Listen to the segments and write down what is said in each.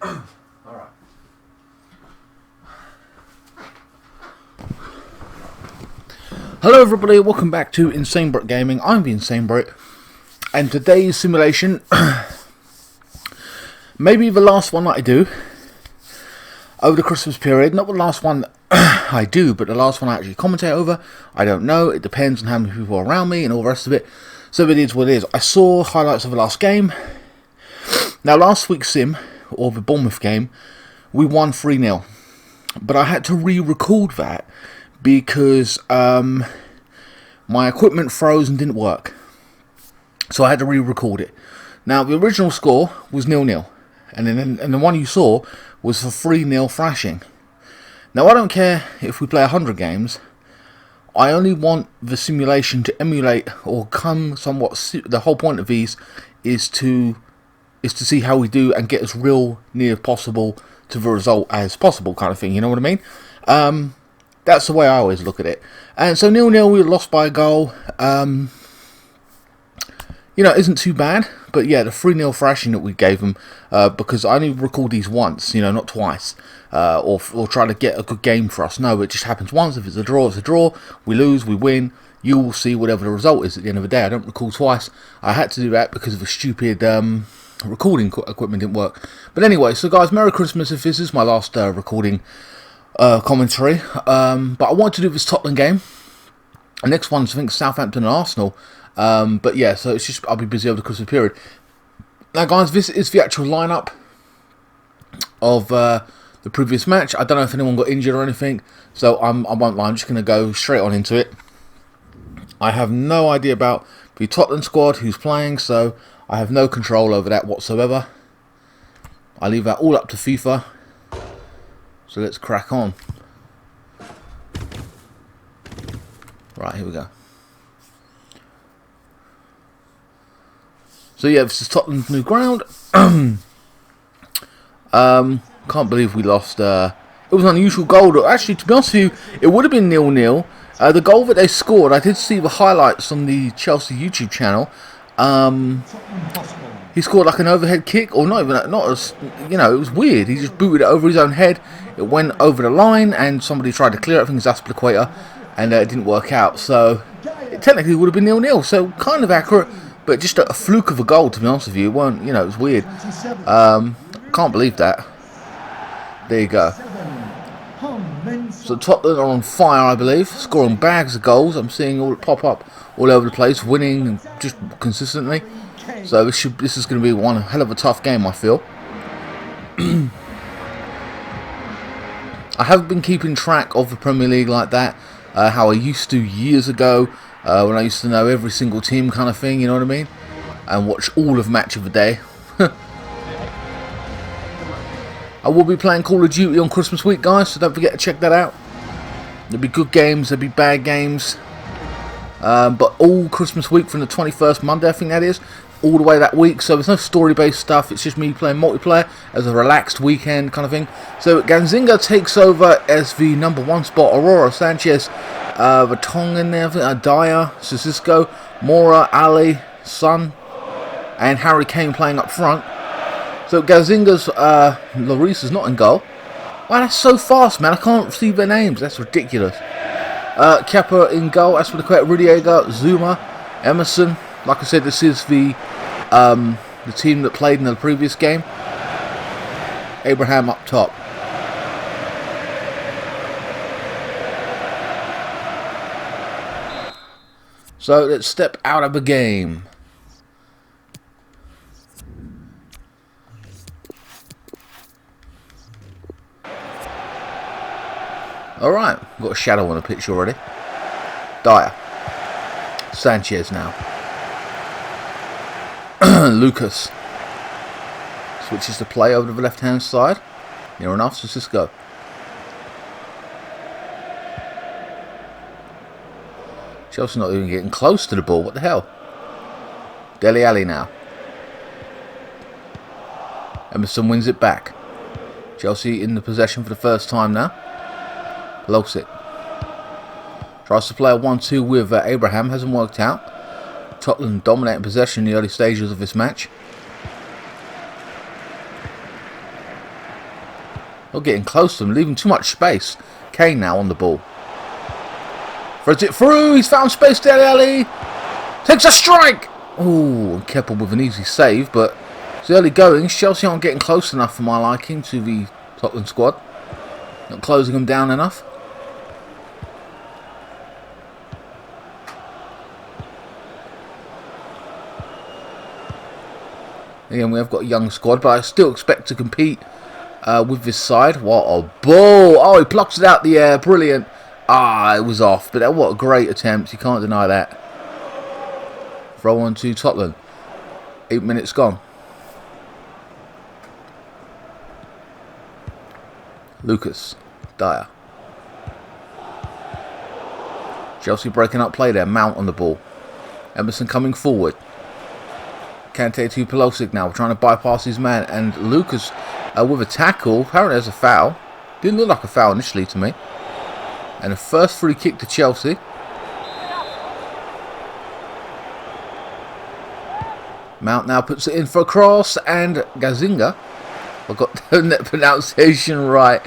Alright. Hello everybody, welcome back to INSANEBRIT Gaming. I'm the INSANEBRIT, and today's simulation, maybe the last one that I do over the Christmas period. Not the last one I do, but the last one I actually commentate over. I don't know, it depends on how many people are around me and all the rest of it. So it is what it is. I saw highlights of the last game. Now last week's sim, or the Bournemouth game, we won 3-0. But I had to re-record that because my equipment froze and didn't work. So I had to re-record it. Now the original score was 0-0. And the one you saw was for 3-0 thrashing. Now I don't care if we play 100 games. I only want the simulation to emulate or come somewhat. The whole point of these is to see how we do and get as real near possible to the result as possible, kind of thing. You know what I mean? That's the way I always look at it. And so 0-0, we lost by a goal. You know, it isn't too bad. But yeah, the 3-0 thrashing that we gave them, because I only record these once, you know, not twice, or try to get a good game for us. No, it just happens once. If it's a draw, it's a draw. We lose, we win. You will see whatever the result is at the end of the day. I don't record twice. I had to do that because of a stupid recording equipment didn't work. But anyway, so guys, Merry Christmas if this is my last recording commentary. But I want to do this Tottenham game. The next one's, I think, Southampton and Arsenal. But yeah, so it's just I'll be busy over the Christmas period. Now, guys, this is the actual lineup of the previous match. I don't know if anyone got injured or anything, so I won't lie. I'm just going to go straight on into it. I have no idea about the Tottenham squad, who's playing, so I have no control over that whatsoever. I leave that all up to FIFA. So let's crack on. Right, here we go. So yeah, this is Tottenham's new ground. Can't believe we lost. It was an unusual goal. Actually, to be honest with you, it would have been 0-0. The goal that they scored, I did see the highlights on the Chelsea YouTube channel. He scored like an overhead kick, or not even, not as, you know, it was weird. He just booted it over his own head. It went over the line, and somebody tried to clear it. I think it was Aspliquator, and it didn't work out. So it technically would have been 0-0. So kind of accurate. But just a fluke of a goal, to be honest with you. It weren't, you know, it was weird. Can't believe that. There you go. So Tottenham are on fire, I believe. Scoring bags of goals. I'm seeing all pop up all over the place. Winning just consistently. So this is going to be one hell of a tough game, I feel. I haven't been keeping track of the Premier League like that. How I used to years ago. When I used to know every single team kind of thing, you know what I mean? And watch all of Match of the Day. I will be playing Call of Duty on Christmas week, guys, so don't forget to check that out. There'll be good games, there'll be bad games. But all Christmas week from the 21st Monday, I think that is, all the way that week. So there's no story-based stuff, it's just me playing multiplayer as a relaxed weekend kind of thing. So Ganzinga takes over as the #1 spot. Aurora, Sanchez, the Tong in there, Dyer, Sissoko, Mora, Ali, Son, and Harry Kane playing up front. So Gazinga's Lloris is not in goal. Wow, that's so fast, man. I can't see their names. That's ridiculous. Kepa in goal. That's for the correct. Rudiger, Zuma, Emerson. Like I said, this is the team that played in the previous game. Abraham up top. So let's step out of the game. Alright, got a shadow on the pitch already. Dyer. Sanchez now. Lucas. Switches to play over to the left hand side. Near enough, so Cisco. Chelsea not even getting close to the ball. What the hell? Dele Alli now. Emerson wins it back. Chelsea in the possession for the first time now. Losic. Tries to play a 1-2 with Abraham. Hasn't worked out. Tottenham dominating possession in the early stages of this match. Not getting close to him, leaving too much space. Kane now on the ball. Throws it through. He's found space there, Ali. Takes a strike. Oh, Keppel with an easy save, but it's early goings. Chelsea aren't getting close enough for my liking to the Tottenham squad. Not closing them down enough. Again, we have got a young squad, but I still expect to compete with this side. What a ball! Oh, he plucks it out the air. Brilliant. Ah, it was off, but what a great attempt. You can't deny that. Throw on to Tottenham. 8 minutes gone. Lucas. Dyer. Chelsea breaking up play there. Mount on the ball. Emerson coming forward. Kante to Pulisic now, trying to bypass his man, and Lucas with a tackle. Apparently there's a foul. Didn't look like a foul initially to me. And the first free kick to Chelsea. Mount now puts it in for a cross, and Gazinga, I got that pronunciation right,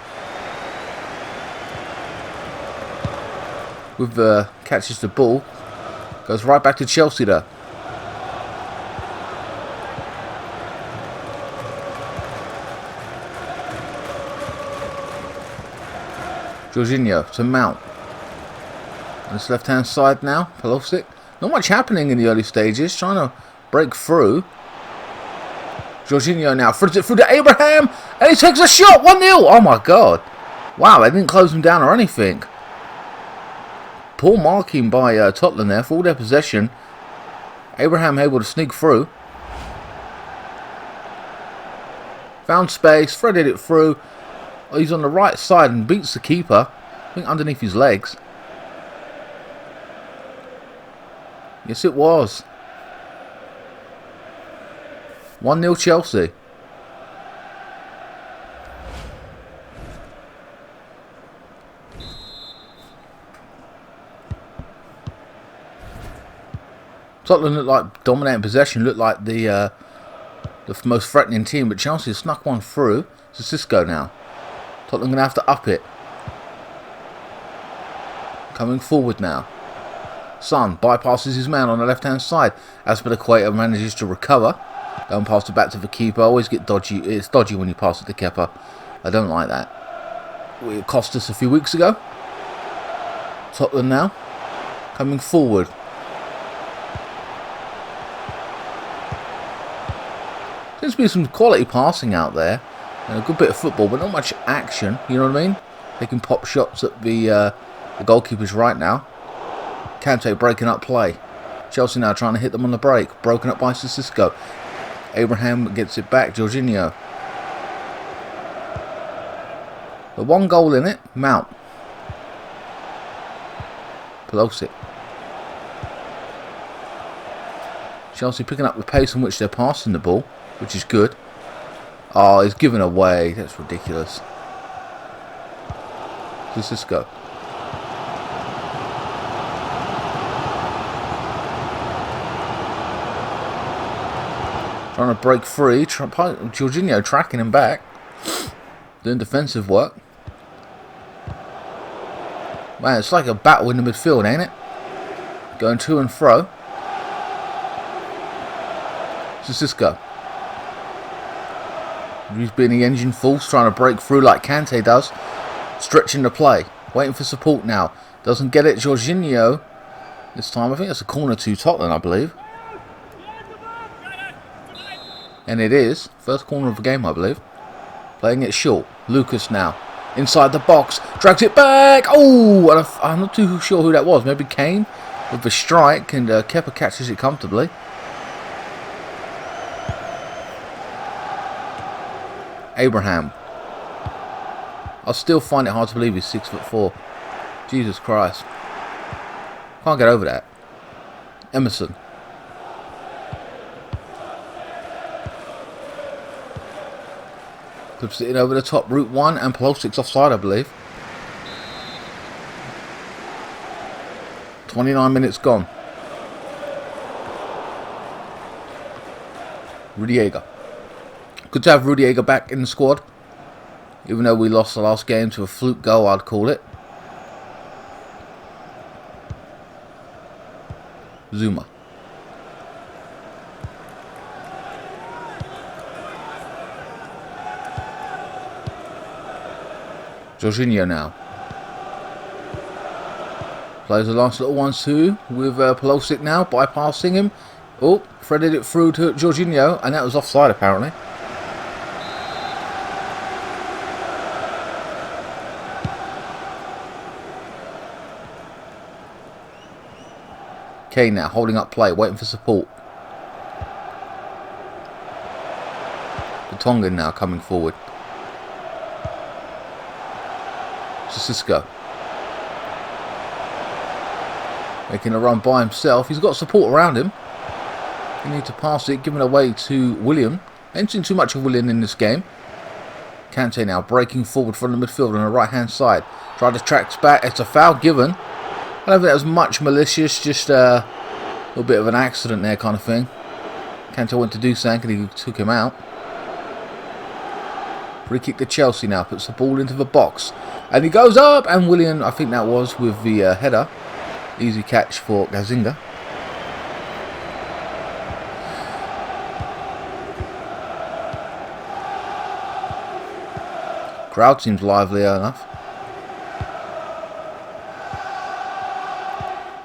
with catches the ball, goes right back to Chelsea there. Jorginho to Mount. On this left hand side now, Pulisic. Not much happening in the early stages, trying to break through. Jorginho now throws it through to Abraham, and he takes a shot. 1-0. Oh my god. Wow, they didn't close him down or anything. Poor marking by Tottenham there for all their possession. Abraham able to sneak through. Found space, threaded it through. Oh, he's on the right side and beats the keeper. I think underneath his legs. Yes, it was. 1-0 Chelsea. Tottenham looked like dominating possession, looked like the most threatening team, but Chelsea snuck one through. It's Cisco now. Tottenham going to have to up it. Coming forward now. Son bypasses his man on the left hand side. Azpilicueta manages to recover. Going past it back to the keeper. Always get dodgy. It's dodgy when you pass it to Kepa. I don't like that. It cost us a few weeks ago. Tottenham now. Coming forward. Seems to be some quality passing out there. And a good bit of football, but not much action. You know what I mean? They can pop shots at the goalkeeper's right now. Kante breaking up play. Chelsea now trying to hit them on the break. Broken up by Sissoko. Abraham gets it back. Jorginho. The one goal in it. Mount. Pulisic. Chelsea picking up the pace in which they're passing the ball, which is good. Oh, he's given away. That's ridiculous. Cisco. Trying to break free. Jorginho tracking him back. Doing defensive work. Man, it's like a battle in the midfield, ain't it? Going to and fro. Cisco. He's being the engine force, trying to break through like Kante does. Stretching the play. Waiting for support now. Doesn't get it. Jorginho. This time, I think that's a corner to Tottenham, I believe. And it is. First corner of the game, I believe. Playing it short. Lucas now. Inside the box. Drags it back. Oh! And I'm not too sure who that was. Maybe Kane with the strike. And Kepa catches it comfortably. Abraham. I still find it hard to believe he's 6'4". Jesus Christ. Can't get over that. Emerson. Clips it in over the top. Route 1 and Pulisic's offside, I believe. 29 minutes gone. Rudiger. Good to have Rudiger back in the squad. Even though we lost the last game to a fluke goal, I'd call it. Zuma. Jorginho now. Plays the last little 1-2 with Pulisic now, bypassing him. Oh, threaded it through to Jorginho, and that was offside apparently. Kane now, holding up play, waiting for support. The Tongan now coming forward. Cisco. Making a run by himself. He's got support around him. You need to pass it, giving away to William. Ain't seen too much of William in this game. Kante now breaking forward from the midfield on the right hand side. Tried to track back. It's a foul given. I don't think that was much malicious, just a little bit of an accident there kind of thing. Kante went to do something and he took him out. Free kick to Chelsea now, puts the ball into the box. And he goes up, and William, I think that was, with the header. Easy catch for Gazzaniga. Crowd seems lively enough.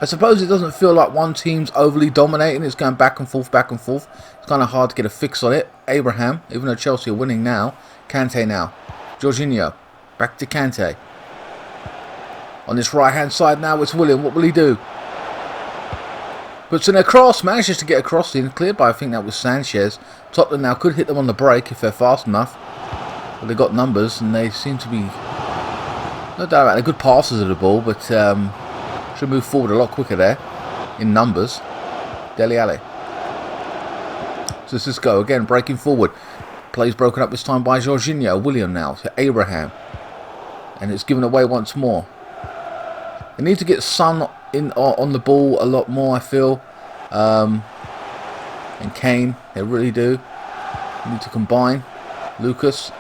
I suppose it doesn't feel like one team's overly dominating. It's going back and forth, back and forth. It's kind of hard to get a fix on it. Abraham, even though Chelsea are winning now. Kante now. Jorginho. Back to Kante. On this right hand side now it's William. What will he do? Puts in a cross. Manages to get a cross in. Cleared by, I think that was Sanchez. Tottenham now could hit them on the break if they're fast enough. But they've got numbers and they seem to be, no doubt about it, good passers of the ball, but should move forward a lot quicker there in numbers. Dele Alli. So Cisco again breaking forward. Plays broken up this time by Jorginho. William now to Abraham. And it's given away once more. They need to get Son in on the ball a lot more, I feel. And Kane, they really do. They need to combine. Lucas.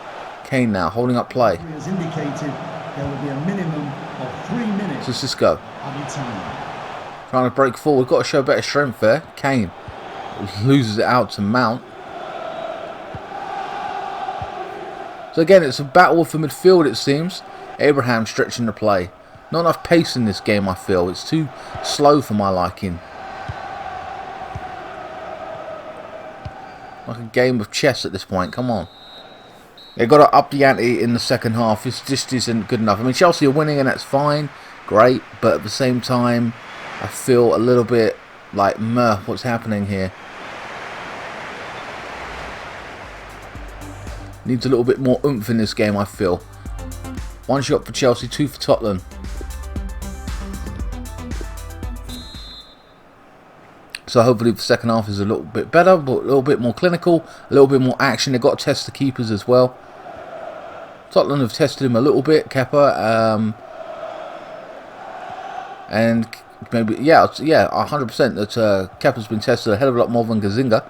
Kane now holding up play. As indicated, there will be a minimum of 3 minutes. To Cisco. Trying to break forward. Got to show better strength there. Kane loses it out to Mount. So again, it's a battle for midfield, it seems. Abraham stretching the play. Not enough pace in this game, I feel. It's too slow for my liking. Like a game of chess at this point. Come on. They've got to up the ante in the second half. It just isn't good enough. I mean, Chelsea are winning and that's fine. Great. But at the same time, I feel a little bit like, meh, what's happening here? Needs a little bit more oomph in this game, I feel. 1 shot for Chelsea, 2 for Tottenham. So hopefully the second half is a little bit better, but a little bit more clinical, a little bit more action. They've got to test the keepers as well. Tottenham have tested him a little bit, Kepa. And maybe, yeah, 100% that Kepa's been tested a hell of a lot more than Gazzaniga.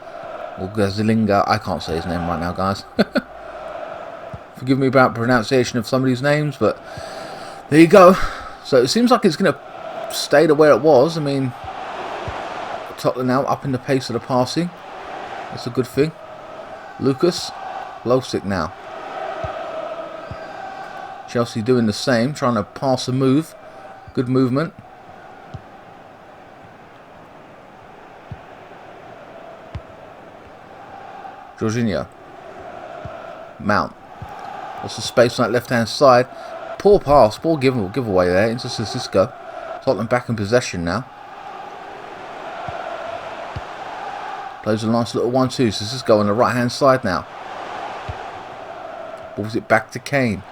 Or Gazzaniga, I can't say his name right now, guys. Forgive me about pronunciation of some of these names, but there you go. So it seems like it's going to stay the way it was. I mean, Tottenham now up in the pace of the passing. That's a good thing. Lucas, Pulisic now. Chelsea doing the same, trying to pass a move. Good movement. Jorginho. Mount. What's the space on that left-hand side? Poor pass, poor giveaway there into Cisco. Tottenham back in possession now. Plays a nice little 1-2. Cisco on the right-hand side now. Balls it back to Kane.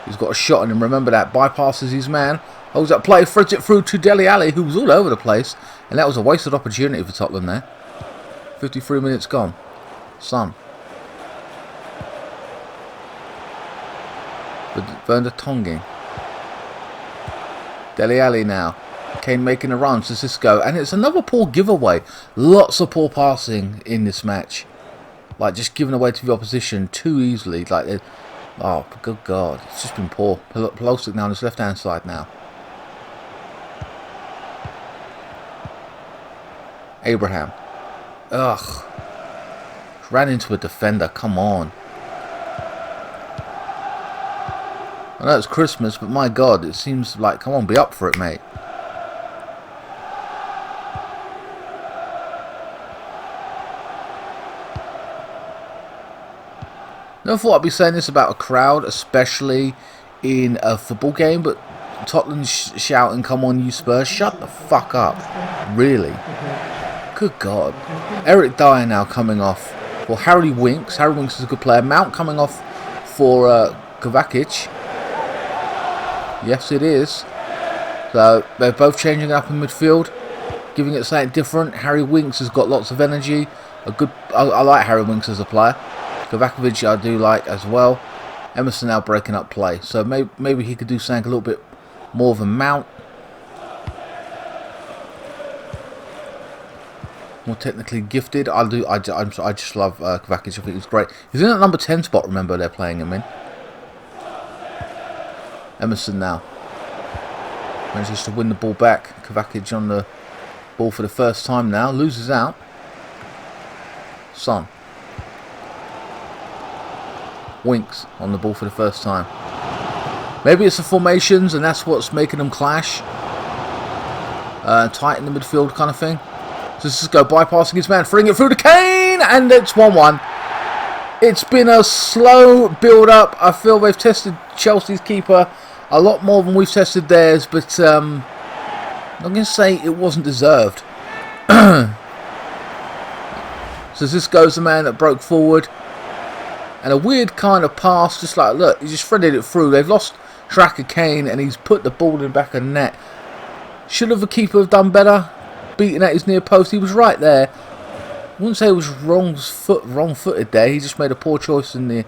He's got a shot on him. Remember that. Bypasses his man. Holds up play. Threads it through to Dele Alli, who was all over the place. And that was a wasted opportunity for Tottenham there. 53 minutes gone. Son. Werner Tongi. Dele Alli now. Kane making a run to Cisco. And it's another poor giveaway. Lots of poor passing in this match. Like just giving away to the opposition too easily. Like Oh, good God. It's just been poor. Pulisic now on his left-hand side now. Abraham. Ugh. Ran into a defender. Come on. I know it's Christmas, but my God, it seems like, come on, be up for it, mate. Never thought I'd be saying this about a crowd, especially in a football game, but Tottenham shouting, come on, you Spurs, shut the fuck up. Really? Good God. Eric Dyer now coming off for Harry Winks. Harry Winks is a good player. Mount coming off for Kovacic. Yes, it is. So they're both changing up in midfield, giving it something different. Harry Winks has got lots of energy. I like Harry Winks as a player. Kovacic I do like as well. Emerson now breaking up play, so maybe he could do something a little bit more of a Mount, more technically gifted. I just love Kovacic. I think he's great. He's in that number 10 spot. Remember, they're playing him in. Emerson now manages to win the ball back. Kovacic on the ball for the first time now, loses out. Son. Winks on the ball for the first time. Maybe it's the formations and that's what's making them clash. Tight in the midfield kind of thing. So this is go bypassing his man, throwing it through to Kane, and it's 1-1. It's been a slow build up. I feel they've tested Chelsea's keeper a lot more than we've tested theirs, but I'm going to say it wasn't deserved. So this goes the man that broke forward. And a weird kind of pass, just like, look, he just threaded it through. They've lost track of Kane, and he's put the ball in the back of the net. Should have the keeper have done better? Beating at his near post, he was right there. I wouldn't say it was wrong-footed there. He just made a poor choice in the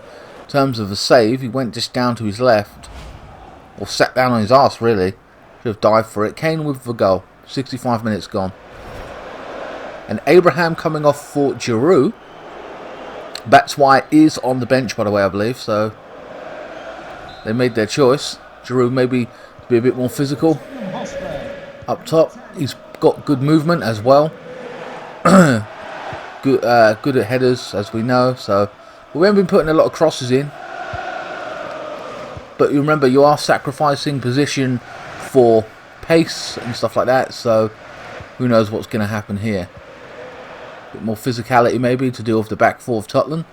terms of the save. He went just down to his left. Or sat down on his arse, really. Should have dived for it. Kane with the goal. 65 minutes gone. And Abraham coming off for Giroud. That's why is on the bench, by the way, I believe. So they made their choice. Giroud maybe to be a bit more physical up top. He's got good movement as well. Good at headers, as we know. So we haven't been putting a lot of crosses in. But you remember, you are sacrificing position for pace and stuff like that. So who knows what's going to happen here. A bit more physicality maybe to deal with the back four of Tottenham.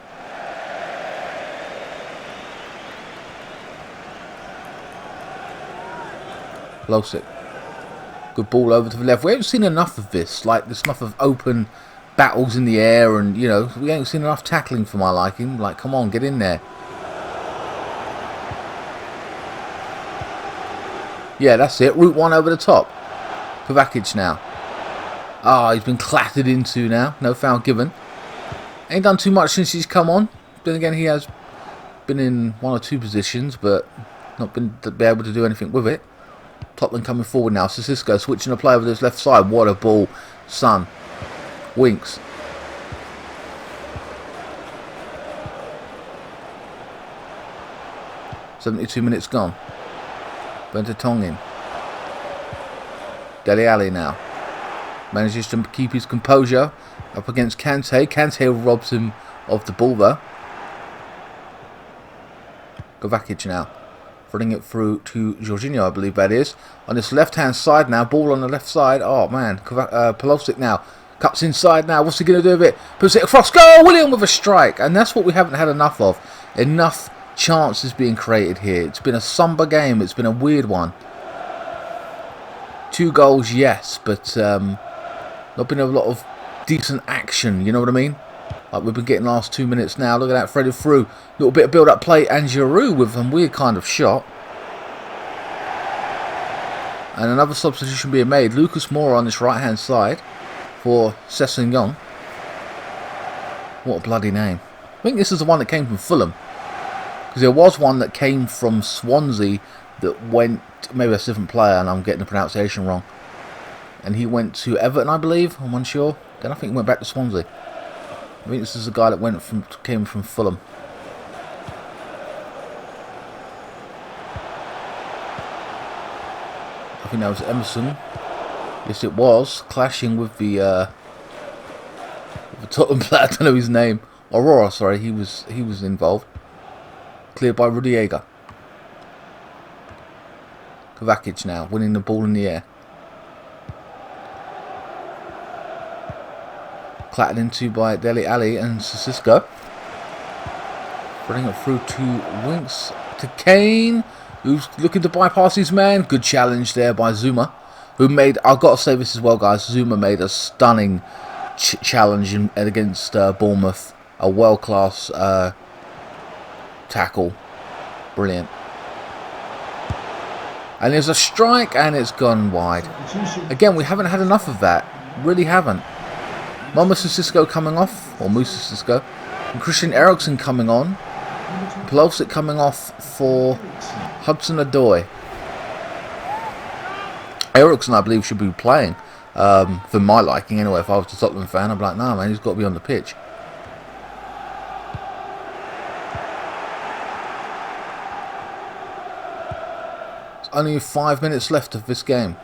Pulisic. Good ball over to the left. We haven't seen enough of this. Like, there's enough of open battles in the air, and, you know, we haven't seen enough tackling for my liking. Like, come on, get in there. Yeah, that's it. Route 1 over the top. Kovacic now. Ah, he's been clattered into now. No foul given. Ain't done too much since he's come on. Then again, he has been in one or two positions, but not been able to do anything with it. Tottenham coming forward now. Sissoko switching the play over to his left side. What a ball. Son. Winks. .72 minutes gone. Bentetongin. Dele Alli now. Manages to keep his composure up against Kante. Kante robs him of the ball though. Kovacic now. Running it through to Jorginho, I believe that is. On this left-hand side now. Ball on the left side. Oh, man. Pulisic now. Cuts inside now. What's he going to do with it? Puts it across. Go! William with a strike. And that's what we haven't had enough of. Enough chances being created here. It's been a somber game. It's been a weird one. 2 goals, yes. But not been a lot of decent action. You know what I mean? Like we've been getting last 2 minutes now. Look at that, threaded through. Little bit of build-up play, and Giroud with a weird kind of shot. And another substitution being made. Lucas Moura on this right-hand side for Sessegnon. What a bloody name. I think this is the one that came from Fulham. Because there was one that came from Swansea that went... Maybe that's a different player and I'm getting the pronunciation wrong. And he went to Everton, I believe. I'm unsure. Then I think he went back to Swansea. I think this is the guy that came from Fulham. I think that was Emerson. Yes, it was. Clashing with the Tottenham player. I don't know his name. Aurora, sorry. He was involved. Cleared by Rudiger. Kovacic now, winning the ball in the air. Clattered into by Dele Alli and Sissoko. Running it through to Winks to Kane, who's looking to bypass his man. Good challenge there by Zuma, who made, I've got to say this as well, guys, Zuma made a stunning challenge against Bournemouth. A world-class tackle. Brilliant. And there's a strike and it's gone wide. Again, we haven't had enough of that. Really haven't. Momo Sissoko coming off, or Musa Sissoko, and Christian Eriksen coming on. Pulisic coming off for Hudson-Odoi. Eriksen, I believe, should be playing. For my liking, anyway. If I was a Tottenham fan, I'd be like, nah, man, he's got to be on the pitch. There's only 5 minutes left of this game.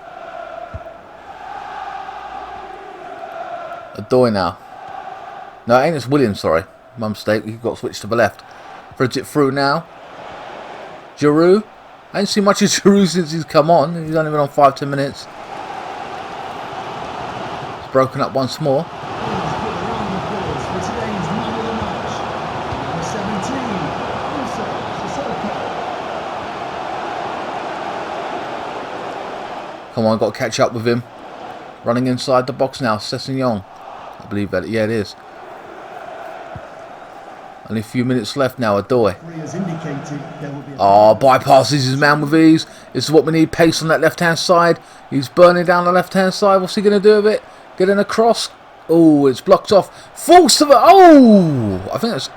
Odoi now. No, it ain't, it's Williams, sorry. My mistake, he got switched to the left. Threads it through now. Giroud. I ain't seen much of Giroud since he's come on. He's only been on 5-10 minutes. It's broken up once more. Come on, got to catch up with him. Running inside the box now, Sessegnon. I believe that, yeah, it is. Only a few minutes left now, Odoi. Oh, bypasses his man with ease. This is what we need, pace on that left-hand side. He's burning down the left-hand side. What's he going to do with it? Getting across. Oh, it's blocked off. False to the... Oh! I think that's...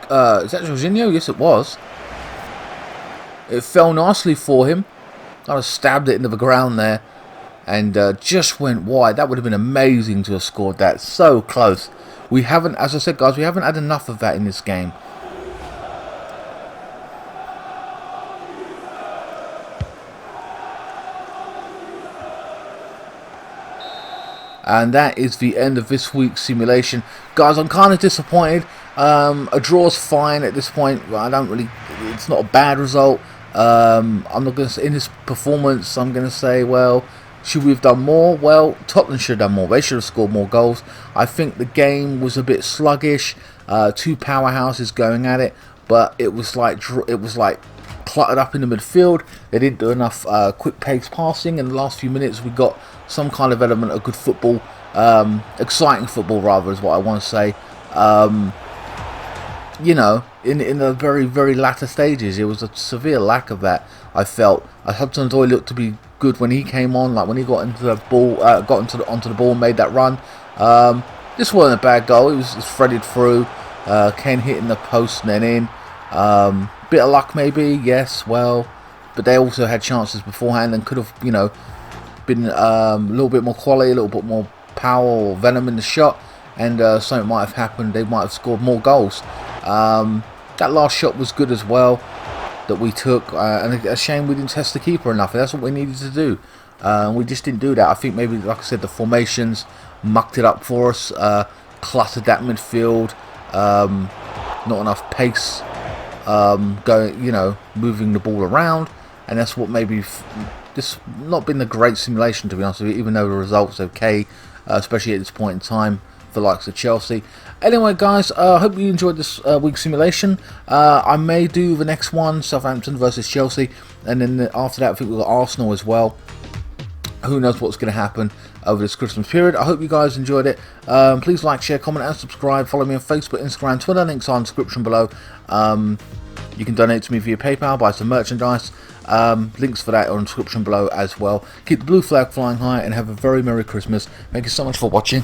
is that Jorginho? Yes, it was. It fell nicely for him. I just stabbed it into the ground there. And just went wide. That would have been amazing to have scored that. So close. We haven't, as I said, guys, we haven't had enough of that in this game. And that is the end of this week's simulation. Guys, I'm kind of disappointed. A draw's fine at this point. I don't really... It's not a bad result. I'm not going to say... In this performance, I'm going to say, well... Should we have done more? Well, Tottenham should have done more. They should have scored more goals. I think the game was a bit sluggish. Two powerhouses going at it, but it was like cluttered up in the midfield. They didn't do enough quick pace passing. In the last few minutes, we got some kind of element of good football, exciting football rather, is what I want to say. You know, in the very, very latter stages, it was a severe lack of that. I felt Hudson-Odoi looked to be good when he came on, like when he got into the ball, onto the ball, and made that run. This wasn't a bad goal. It was threaded through. Kane hitting the post and then in. Bit of luck maybe, yes. Well, but they also had chances beforehand and could have, you know, been a little bit more quality, a little bit more power or venom in the shot, and something might have happened. They might have scored more goals. That last shot was good as well that we took, and a shame we didn't test the keeper enough. That's what we needed to do. We just didn't do that. I think maybe, like I said, the formations mucked it up for us, cluttered that midfield, not enough pace, going, you know, moving the ball around, and that's what maybe this not been a great simulation, to be honest with you, even though the results are okay, especially at this point in time for the likes of Chelsea. Anyway, guys, I hope you enjoyed this week's simulation. I may do the next one, Southampton versus Chelsea, and then after that I think we've got Arsenal as well. Who knows what's going to happen over this Christmas period. I hope you guys enjoyed it. Please like, share, comment and subscribe. Follow me on Facebook, Instagram, Twitter. Links are in the description below. You can donate to me via PayPal, buy some merchandise. Links for that are in the description below as well. Keep the blue flag flying high and have a very Merry Christmas. Thank you so much for watching.